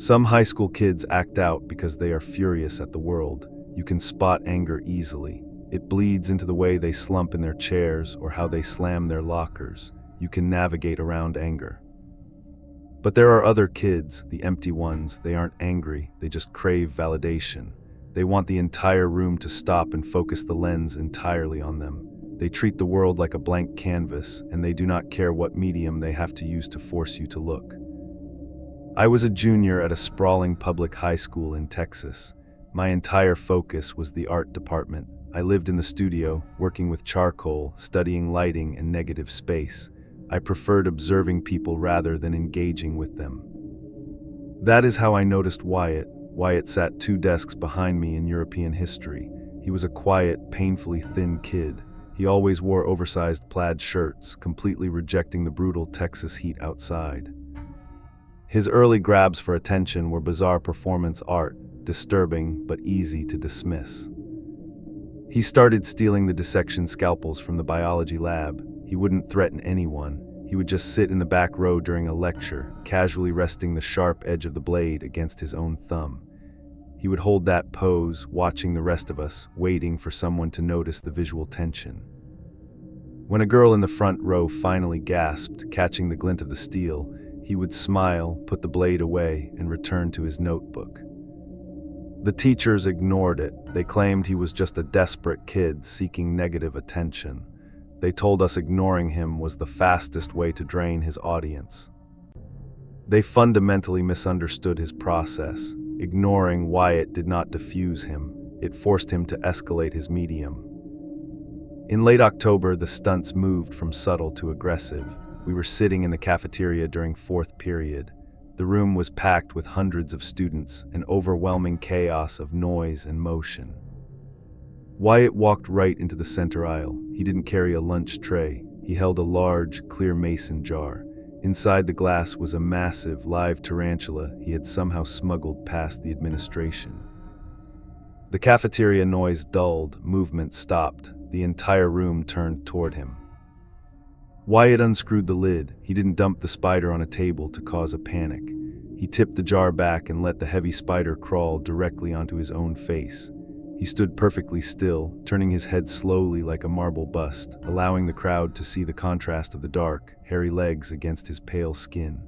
Some high school kids act out because they are furious at the world. You can spot anger easily. It bleeds into the way they slump in their chairs or how they slam their lockers. You can navigate around anger. But there are other kids, the empty ones. They aren't angry, they just crave validation. They want the entire room to stop and focus the lens entirely on them. They treat the world like a blank canvas, and they do not care what medium they have to use to force you to look. I was a junior at a sprawling public high school in Texas. My entire focus was the art department. I lived in the studio, working with charcoal, studying lighting and negative space. I preferred observing people rather than engaging with them. That is how I noticed Wyatt. Wyatt sat 2 desks behind me in European history. He was a quiet, painfully thin kid. He always wore oversized plaid shirts, completely rejecting the brutal Texas heat outside. His early grabs for attention were bizarre performance art, disturbing but easy to dismiss. He started stealing the dissection scalpels from the biology lab. He wouldn't threaten anyone. He would just sit in the back row during a lecture, casually resting the sharp edge of the blade against his own thumb. He would hold that pose, watching the rest of us, waiting for someone to notice the visual tension. When a girl in the front row finally gasped, catching the glint of the steel, he would smile, put the blade away, and return to his notebook. The teachers ignored it. They claimed he was just a desperate kid seeking negative attention. They told us ignoring him was the fastest way to drain his audience. They fundamentally misunderstood his process. Ignoring Wyatt did not diffuse him. It forced him to escalate his medium. In late October, the stunts moved from subtle to aggressive. We were sitting in the cafeteria during 4th period. The room was packed with hundreds of students, an overwhelming chaos of noise and motion. Wyatt walked right into the center aisle. He didn't carry a lunch tray. He held a large, clear mason jar. Inside the glass was a massive, live tarantula he had somehow smuggled past the administration. The cafeteria noise dulled, movement stopped. The entire room turned toward him. Wyatt unscrewed the lid. He didn't dump the spider on a table to cause a panic. He tipped the jar back and let the heavy spider crawl directly onto his own face. He stood perfectly still, turning his head slowly like a marble bust, allowing the crowd to see the contrast of the dark, hairy legs against his pale skin.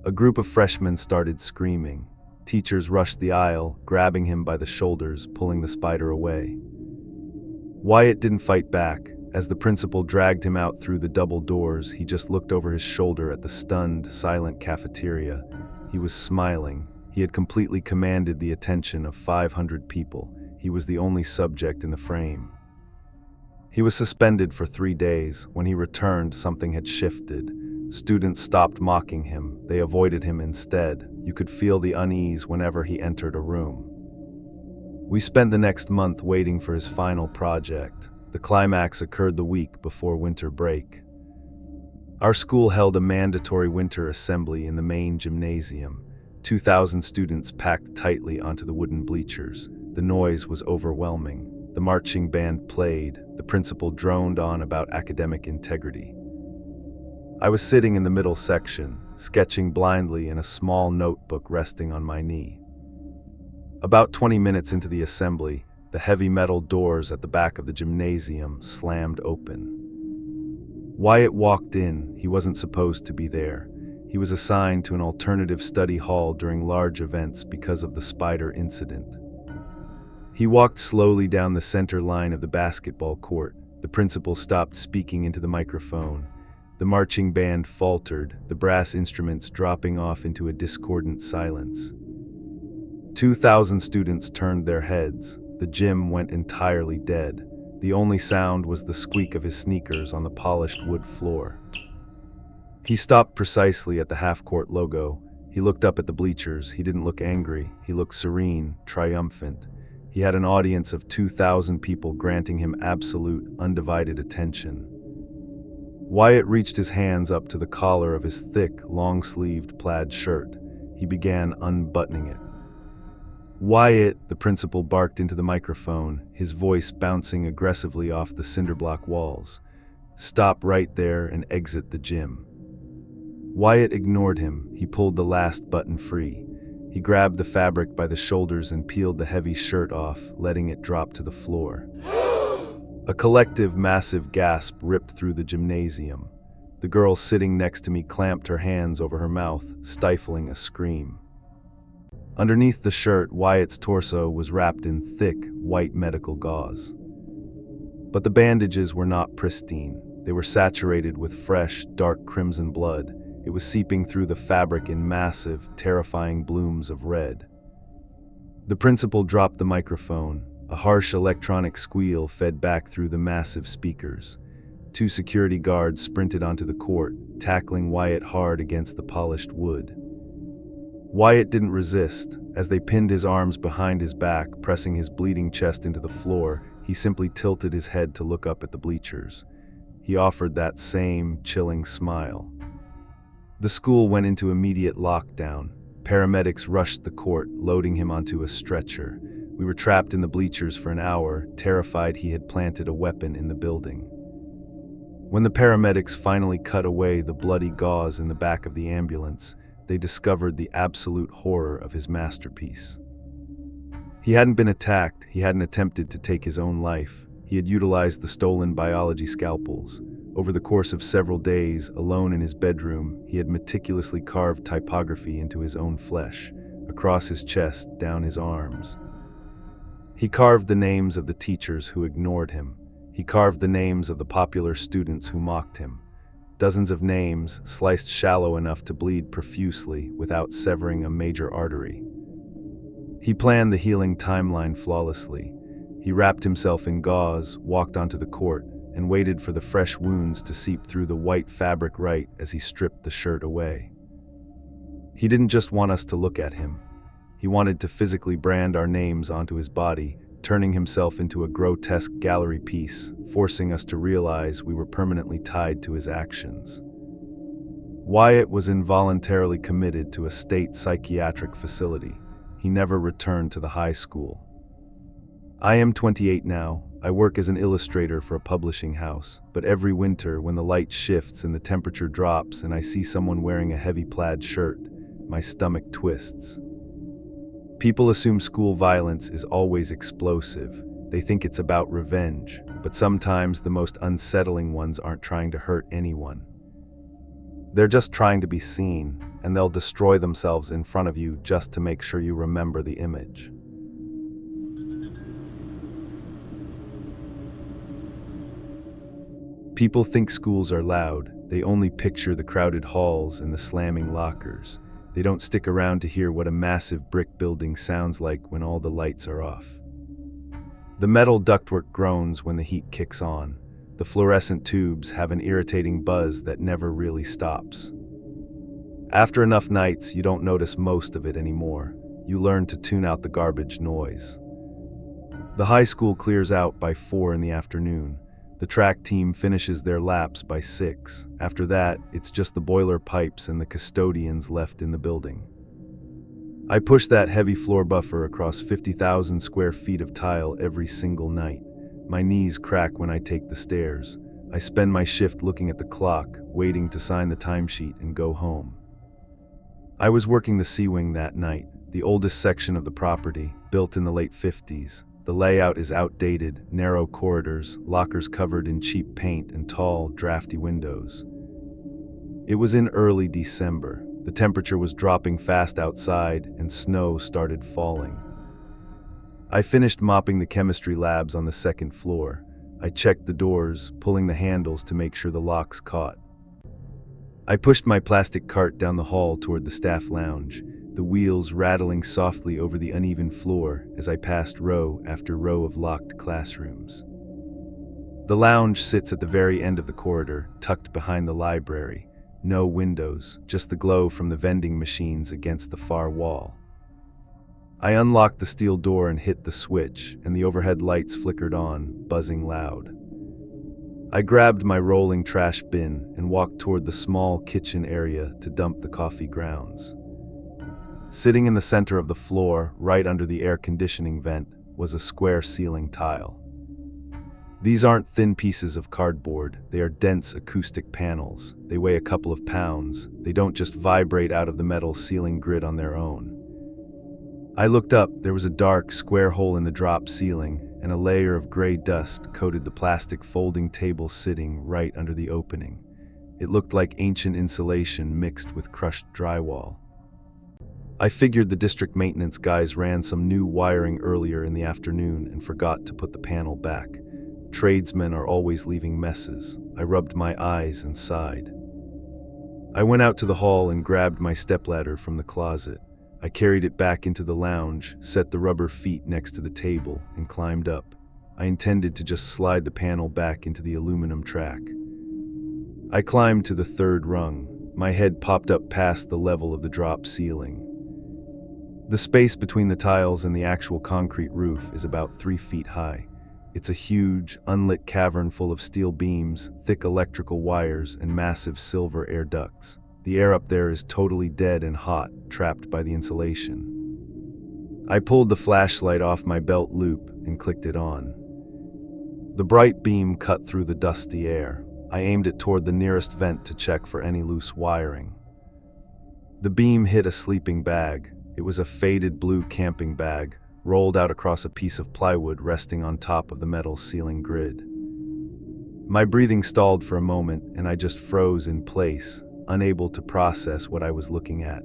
A group of freshmen started screaming. Teachers rushed the aisle, grabbing him by the shoulders, pulling the spider away. Wyatt didn't fight back. As the principal dragged him out through the double doors, he just looked over his shoulder at the stunned, silent cafeteria. He was smiling. He had completely commanded the attention of 500 people. He was the only subject in the frame. He was suspended for 3 days. When he returned, something had shifted. Students stopped mocking him. They avoided him instead. You could feel the unease whenever he entered a room. We spent the next month waiting for his final project. The climax occurred the week before winter break. Our school held a mandatory winter assembly in the main gymnasium. 2,000 students packed tightly onto the wooden bleachers. The noise was overwhelming. The marching band played. The principal droned on about academic integrity. I was sitting in the middle section, sketching blindly in a small notebook resting on my knee. About 20 minutes into the assembly, the heavy metal doors at the back of the gymnasium slammed open. Wyatt walked in. He wasn't supposed to be there. He was assigned to an alternative study hall during large events because of the spider incident. He walked slowly down the center line of the basketball court. The principal stopped speaking into the microphone. The marching band faltered, the brass instruments dropping off into a discordant silence. 2,000 students turned their heads. The gym went entirely dead. The only sound was the squeak of his sneakers on the polished wood floor. He stopped precisely at the half-court logo. He looked up at the bleachers. He didn't look angry. He looked serene, triumphant. He had an audience of 2,000 people granting him absolute, undivided attention. Wyatt reached his hands up to the collar of his thick, long-sleeved plaid shirt. He began unbuttoning it. "Wyatt," the principal barked into the microphone, his voice bouncing aggressively off the cinderblock walls. "Stop right there and exit the gym." Wyatt ignored him. He pulled the last button free. He grabbed the fabric by the shoulders and peeled the heavy shirt off, letting it drop to the floor. A collective, massive gasp ripped through the gymnasium. The girl sitting next to me clamped her hands over her mouth, stifling a scream. Underneath the shirt, Wyatt's torso was wrapped in thick, white medical gauze. But the bandages were not pristine. They were saturated with fresh, dark crimson blood. It was seeping through the fabric in massive, terrifying blooms of red. The principal dropped the microphone. A harsh electronic squeal fed back through the massive speakers. 2 security guards sprinted onto the court, tackling Wyatt hard against the polished wood. Wyatt didn't resist. As they pinned his arms behind his back, pressing his bleeding chest into the floor, he simply tilted his head to look up at the bleachers. He offered that same, chilling smile. The school went into immediate lockdown. Paramedics rushed the court, loading him onto a stretcher. We were trapped in the bleachers for an hour, terrified he had planted a weapon in the building. When the paramedics finally cut away the bloody gauze in the back of the ambulance, they discovered the absolute horror of his masterpiece. He hadn't been attacked, he hadn't attempted to take his own life. He had utilized the stolen biology scalpels. Over the course of several days, alone in his bedroom, he had meticulously carved typography into his own flesh, across his chest, down his arms. He carved the names of the teachers who ignored him. He carved the names of the popular students who mocked him. Dozens of names, sliced shallow enough to bleed profusely without severing a major artery. He planned the healing timeline flawlessly. He wrapped himself in gauze, walked onto the court, and waited for the fresh wounds to seep through the white fabric right as he stripped the shirt away. He didn't just want us to look at him. He wanted to physically brand our names onto his body, turning himself into a grotesque gallery piece, forcing us to realize we were permanently tied to his actions. Wyatt was involuntarily committed to a state psychiatric facility. He never returned to the high school. I am 28 now. I work as an illustrator for a publishing house, but every winter when the light shifts and the temperature drops and I see someone wearing a heavy plaid shirt, my stomach twists. People assume school violence is always explosive. They think it's about revenge, but sometimes the most unsettling ones aren't trying to hurt anyone. They're just trying to be seen, and they'll destroy themselves in front of you just to make sure you remember the image. People think schools are loud. They only picture the crowded halls and the slamming lockers. They don't stick around to hear what a massive brick building sounds like when all the lights are off. The metal ductwork groans when the heat kicks on. The fluorescent tubes have an irritating buzz that never really stops. After enough nights, you don't notice most of it anymore. You learn to tune out the garbage noise. The high school clears out by 4 in the afternoon. The track team finishes their laps by 6. After that, it's just the boiler pipes and the custodians left in the building. I push that heavy floor buffer across 50,000 square feet of tile every single night. My knees crack when I take the stairs. I spend my shift looking at the clock, waiting to sign the timesheet and go home. I was working the C-wing that night, the oldest section of the property, built in the late 50s. The layout is outdated, narrow corridors, lockers covered in cheap paint, and tall, drafty windows. It was in early December. The temperature was dropping fast outside, and snow started falling. I finished mopping the chemistry labs on the second floor. I checked the doors, pulling the handles to make sure the locks caught. I pushed my plastic cart down the hall toward the staff lounge, the wheels rattling softly over the uneven floor as I passed row after row of locked classrooms. The lounge sits at the very end of the corridor, tucked behind the library. No windows, just the glow from the vending machines against the far wall. I unlocked the steel door and hit the switch, and the overhead lights flickered on, buzzing loud. I grabbed my rolling trash bin and walked toward the small kitchen area to dump the coffee grounds. Sitting in the center of the floor, right under the air conditioning vent, was a square ceiling tile. These aren't thin pieces of cardboard, they are dense acoustic panels. They weigh a couple of pounds. They don't just vibrate out of the metal ceiling grid on their own. I looked up. There was a dark, square hole in the drop ceiling, and a layer of gray dust coated the plastic folding table sitting right under the opening. It looked like ancient insulation mixed with crushed drywall. I figured the district maintenance guys ran some new wiring earlier in the afternoon and forgot to put the panel back. Tradesmen are always leaving messes. I rubbed my eyes and sighed. I went out to the hall and grabbed my stepladder from the closet. I carried it back into the lounge, set the rubber feet next to the table, and climbed up. I intended to just slide the panel back into the aluminum track. I climbed to the third rung. My head popped up past the level of the drop ceiling. The space between the tiles and the actual concrete roof is about 3 feet high. It's a huge, unlit cavern full of steel beams, thick electrical wires, and massive silver air ducts. The air up there is totally dead and hot, trapped by the insulation. I pulled the flashlight off my belt loop and clicked it on. The bright beam cut through the dusty air. I aimed it toward the nearest vent to check for any loose wiring. The beam hit a sleeping bag. It was a faded blue camping bag, rolled out across a piece of plywood resting on top of the metal ceiling grid. My breathing stalled for a moment, and I just froze in place, unable to process what I was looking at.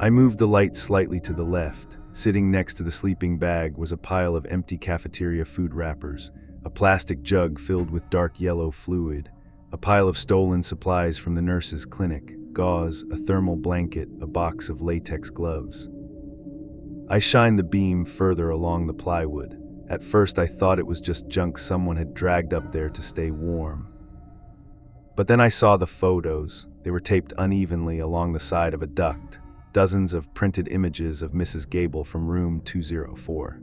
I moved the light slightly to the left. Sitting next to the sleeping bag was a pile of empty cafeteria food wrappers, a plastic jug filled with dark yellow fluid, a pile of stolen supplies from the nurse's clinic, gauze, a thermal blanket, a box of latex gloves. I shined the beam further along the plywood. At first I thought it was just junk someone had dragged up there to stay warm. But then I saw the photos. They were taped unevenly along the side of a duct. Dozens of printed images of Mrs. Gable from room 204.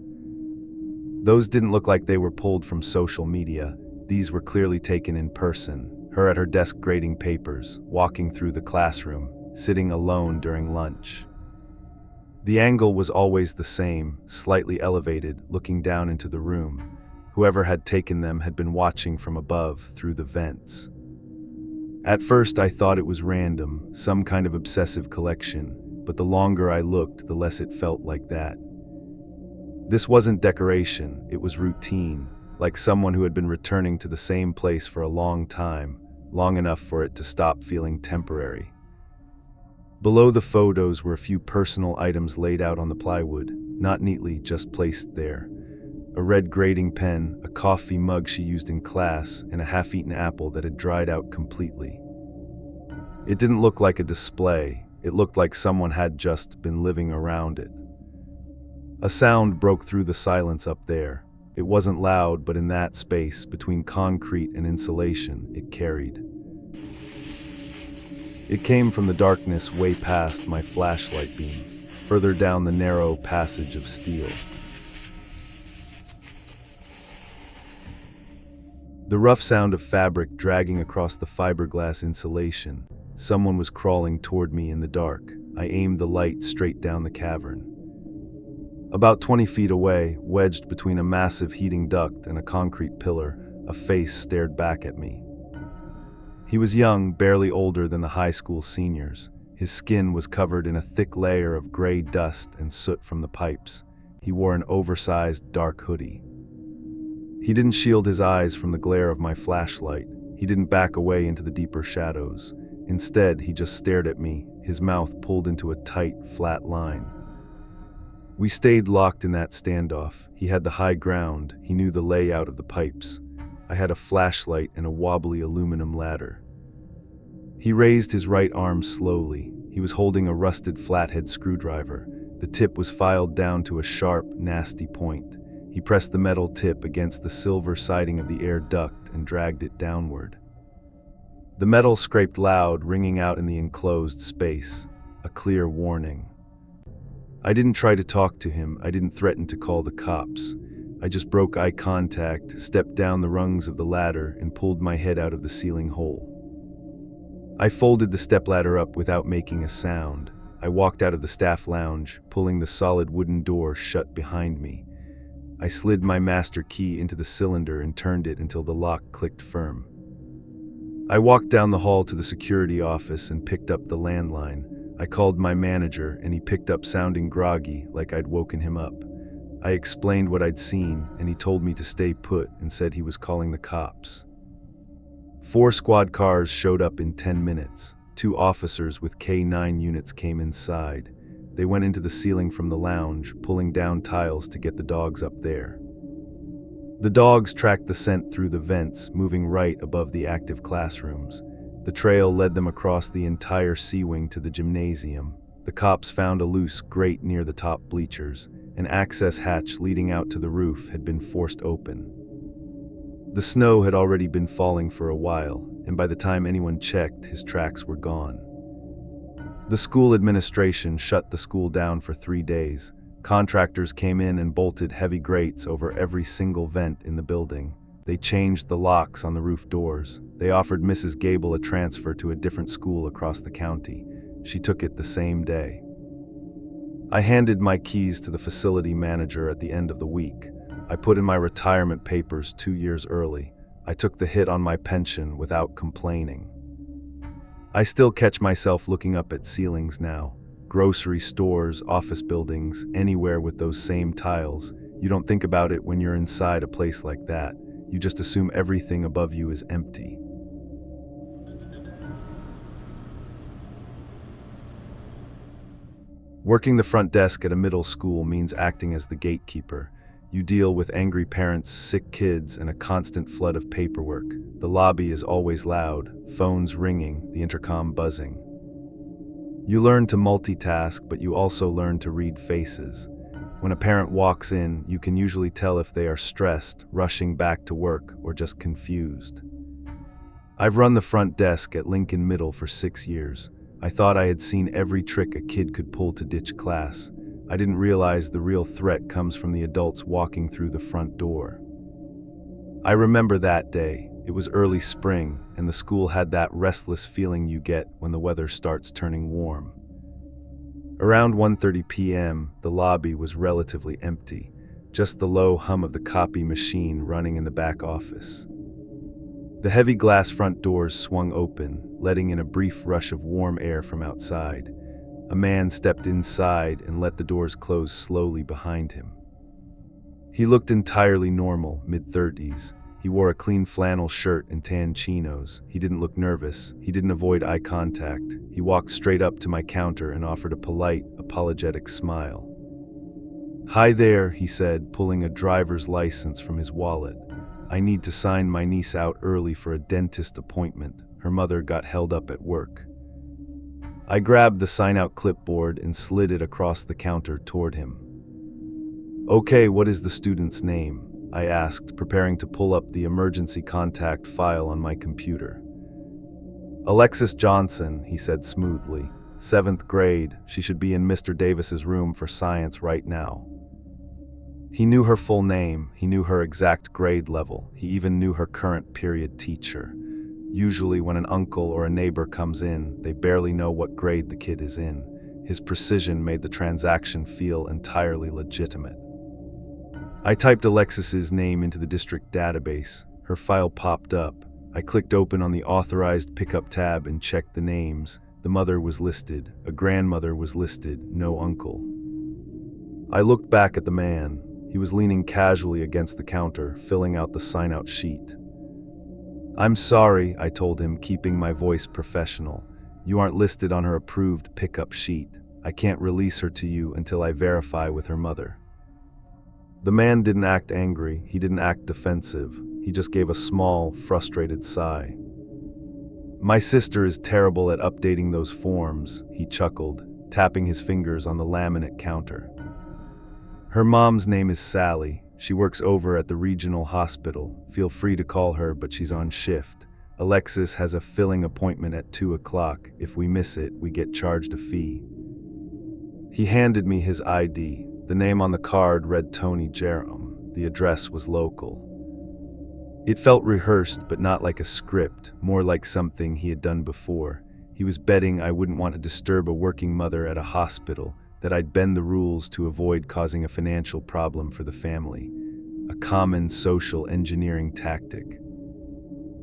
Those didn't look like they were pulled from social media. These were clearly taken in person. Her at her desk grading papers, walking through the classroom, sitting alone during lunch. The angle was always the same, slightly elevated, looking down into the room. Whoever had taken them had been watching from above through the vents. At first I thought it was random, some kind of obsessive collection, but the longer I looked, the less it felt like that. This wasn't decoration, it was routine, like someone who had been returning to the same place for a long time, long enough for it to stop feeling temporary. Below the photos were a few personal items laid out on the plywood, not neatly, just placed there. A red grading pen, a coffee mug she used in class, and a half-eaten apple that had dried out completely. It didn't look like a display. It looked like someone had just been living around it. A sound broke through the silence up there. It wasn't loud, but in that space, between concrete and insulation, it carried. It came from the darkness way past my flashlight beam, further down the narrow passage of steel. The rough sound of fabric dragging across the fiberglass insulation. Someone was crawling toward me in the dark. I aimed the light straight down the cavern. About 20 feet away, wedged between a massive heating duct and a concrete pillar, a face stared back at me. He was young, barely older than the high school seniors. His skin was covered in a thick layer of gray dust and soot from the pipes. He wore an oversized, dark hoodie. He didn't shield his eyes from the glare of my flashlight. He didn't back away into the deeper shadows. Instead, he just stared at me, his mouth pulled into a tight, flat line. We stayed locked in that standoff. He had the high ground. He knew the layout of the pipes. I had a flashlight and a wobbly aluminum ladder. He raised his right arm slowly. He was holding a rusted flathead screwdriver. The tip was filed down to a sharp, nasty point. He pressed the metal tip against the silver siding of the air duct and dragged it downward. The metal scraped loud, ringing out in the enclosed space, a clear warning. I didn't try to talk to him. I didn't threaten to call the cops. I just broke eye contact, stepped down the rungs of the ladder, and pulled my head out of the ceiling hole. I folded the stepladder up without making a sound. I walked out of the staff lounge, pulling the solid wooden door shut behind me. I slid my master key into the cylinder and turned it until the lock clicked firm. I walked down the hall to the security office and picked up the landline. I called my manager and he picked up sounding groggy, like I'd woken him up. I explained what I'd seen and he told me to stay put and said he was calling the cops. 4 squad cars showed up in 10 minutes. 2 officers with K9 units came inside. They went into the ceiling from the lounge, pulling down tiles to get the dogs up there. The dogs tracked the scent through the vents, moving right above the active classrooms. The trail led them across the entire C-wing to the gymnasium. The cops found a loose grate near the top bleachers. An access hatch leading out to the roof had been forced open. The snow had already been falling for a while, and by the time anyone checked, his tracks were gone. The school administration shut the school down for 3 days. Contractors came in and bolted heavy grates over every single vent in the building. They changed the locks on the roof doors. They offered Mrs. Gable a transfer to a different school across the county. She took it the same day. I handed my keys to the facility manager at the end of the week. I put in my retirement papers 2 years early. I took the hit on my pension without complaining. I still catch myself looking up at ceilings now. Grocery stores, office buildings, anywhere with those same tiles. You don't think about it when you're inside a place like that. You just assume everything above you is empty. Working the front desk at a middle school means acting as the gatekeeper. You deal with angry parents, sick kids, and a constant flood of paperwork. The lobby is always loud, phones ringing, the intercom buzzing. You learn to multitask, but you also learn to read faces. When a parent walks in, you can usually tell if they are stressed, rushing back to work, or just confused. I've run the front desk at Lincoln Middle for 6 years. I thought I had seen every trick a kid could pull to ditch class. I didn't realize the real threat comes from the adults walking through the front door. I remember that day. It was early spring, and the school had that restless feeling you get when the weather starts turning warm. Around 1:30 p.m., the lobby was relatively empty, just the low hum of the copy machine running in the back office. The heavy glass front doors swung open, letting in a brief rush of warm air from outside. A man stepped inside and let the doors close slowly behind him. He looked entirely normal, mid-30s. He wore a clean flannel shirt and tan chinos. He didn't look nervous. He didn't avoid eye contact. He walked straight up to my counter and offered a polite, apologetic smile. "Hi there," he said, pulling a driver's license from his wallet. "I need to sign my niece out early for a dentist appointment. Her mother got held up at work." I grabbed the sign-out clipboard and slid it across the counter toward him. "Okay, what is the student's name?" I asked, preparing to pull up the emergency contact file on my computer. "Alexis Johnson," he said smoothly. "7th grade. She should be in Mr. Davis's room for science right now." He knew her full name. He knew her exact grade level. He even knew her current period teacher. Usually when an uncle or a neighbor comes in, they barely know what grade the kid is in. His precision made the transaction feel entirely legitimate. I typed Alexis's name into the district database. Her file popped up. I clicked open on the authorized pickup tab and checked the names. The mother was listed. A grandmother was listed. No uncle. I looked back at the man. He was leaning casually against the counter, filling out the sign-out sheet. "I'm sorry," I told him, keeping my voice professional. "You aren't listed on her approved pickup sheet. I can't release her to you until I verify with her mother." The man didn't act angry. He didn't act defensive. He just gave a small, frustrated sigh. "My sister is terrible at updating those forms," he chuckled, tapping his fingers on the laminate counter. "Her mom's name is Sally. She works over at the regional hospital. Feel free to call her, but she's on shift. Alexis has a filling appointment at 2 o'clock. If we miss it, we get charged a fee." He handed me his ID. The name on the card read Tony Jerome. The address was local. It felt rehearsed, but not like a script, more like something he had done before. He was betting I wouldn't want to disturb a working mother at a hospital, that I'd bend the rules to avoid causing a financial problem for the family. A common social engineering tactic.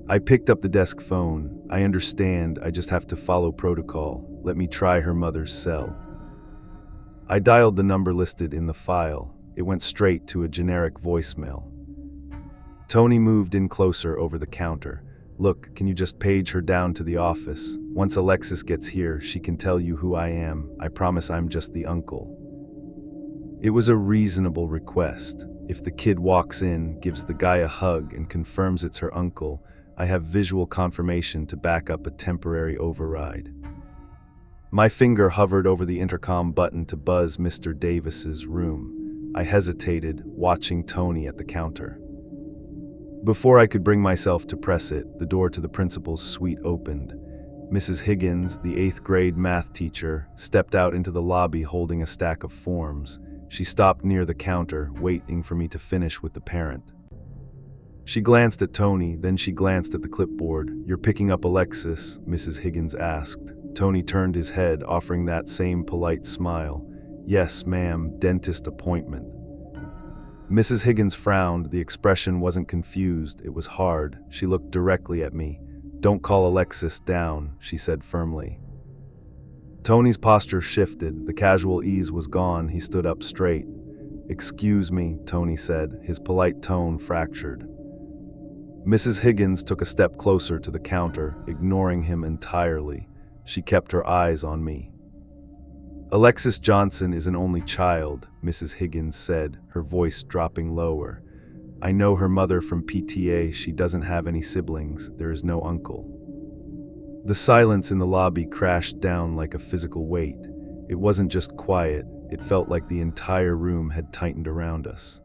I picked up the desk phone. "I understand, I just have to follow protocol. Let me try her mother's cell. I dialed the number listed in the file. It went straight to a generic voicemail. Tony moved in closer over the counter. Look, can you just page her down to the office? Once Alexis gets here, she can tell you who I am. I promise I'm just the uncle. It was a reasonable request. If the kid walks in, gives the guy a hug, and confirms it's her uncle, I have visual confirmation to back up a temporary override. My finger hovered over the intercom button to buzz Mr. Davis's room. I hesitated, watching Tony at the counter. Before I could bring myself to press it, the door to the principal's suite opened. Mrs. Higgins, the 8th grade math teacher, stepped out into the lobby holding a stack of forms. She stopped near the counter, waiting for me to finish with the parent. She glanced at Tony, then she glanced at the clipboard. "You're picking up Alexis?" Mrs. Higgins asked. Tony turned his head, offering that same polite smile. "Yes, ma'am, dentist appointment." Mrs. Higgins frowned. The expression wasn't confused, it was hard. She looked directly at me. "Don't call Alexis down," she said firmly. Tony's posture shifted. The casual ease was gone. He stood up straight. "Excuse me," Tony said, his polite tone fractured. Mrs. Higgins took a step closer to the counter, ignoring him entirely. She kept her eyes on me. "Alexis Johnson is an only child," Mrs. Higgins said, her voice dropping lower. "I know her mother from PTA. She doesn't have any siblings. There is no uncle." The silence in the lobby crashed down like a physical weight. It wasn't just quiet, it felt like the entire room had tightened around us.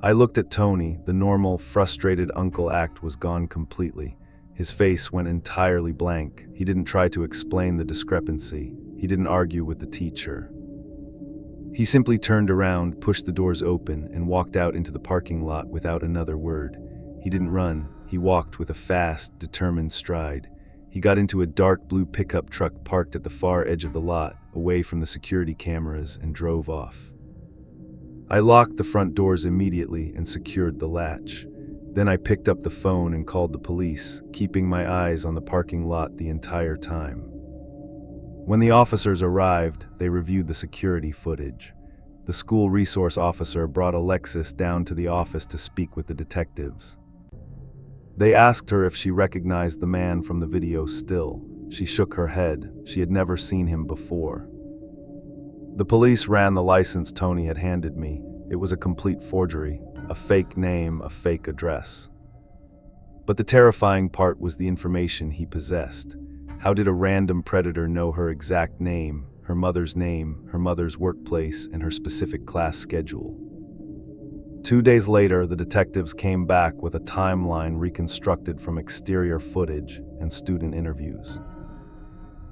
I looked at Tony. The normal, frustrated uncle act was gone completely. His face went entirely blank. He didn't try to explain the discrepancy. He didn't argue with the teacher. He simply turned around, pushed the doors open, and walked out into the parking lot without another word. He didn't run. He walked with a fast, determined stride. He got into a dark blue pickup truck parked at the far edge of the lot, away from the security cameras, and drove off. I locked the front doors immediately and secured the latch. Then I picked up the phone and called the police, keeping my eyes on the parking lot the entire time. When the officers arrived, they reviewed the security footage. The school resource officer brought Alexis down to the office to speak with the detectives. They asked her if she recognized the man from the video still. She shook her head. She had never seen him before. The police ran the license Tony had handed me. It was a complete forgery, a fake name, a fake address. But the terrifying part was the information he possessed. How did a random predator know her exact name, her mother's workplace, and her specific class schedule? 2 days later, the detectives came back with a timeline reconstructed from exterior footage and student interviews.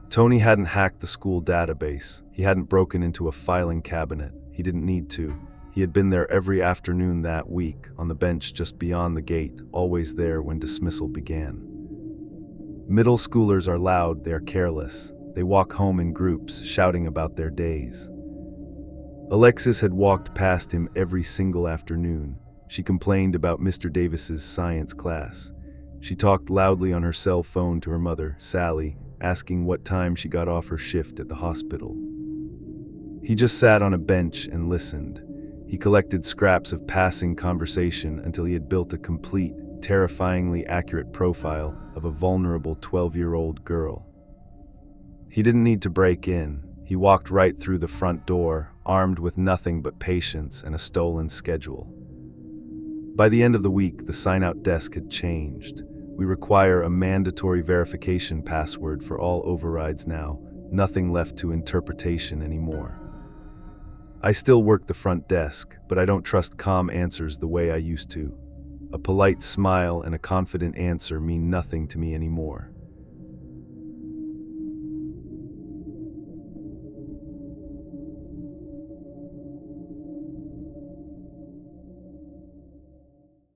Tony hadn't hacked the school database. He hadn't broken into a filing cabinet. He didn't need to. He had been there every afternoon that week, on the bench just beyond the gate, always there when dismissal began. Middle schoolers are loud, they are careless. They walk home in groups, shouting about their days. Alexis had walked past him every single afternoon. She complained about Mr. Davis's science class. She talked loudly on her cell phone to her mother, Sally, asking what time she got off her shift at the hospital. He just sat on a bench and listened. He collected scraps of passing conversation until he had built a complete, terrifyingly accurate profile of a vulnerable 12-year-old girl. He didn't need to break in. He walked right through the front door, armed with nothing but patience and a stolen schedule. By the end of the week, the sign-out desk had changed. We require a mandatory verification password for all overrides now, nothing left to interpretation anymore. I still work the front desk, but I don't trust calm answers the way I used to. A polite smile and a confident answer mean nothing to me anymore.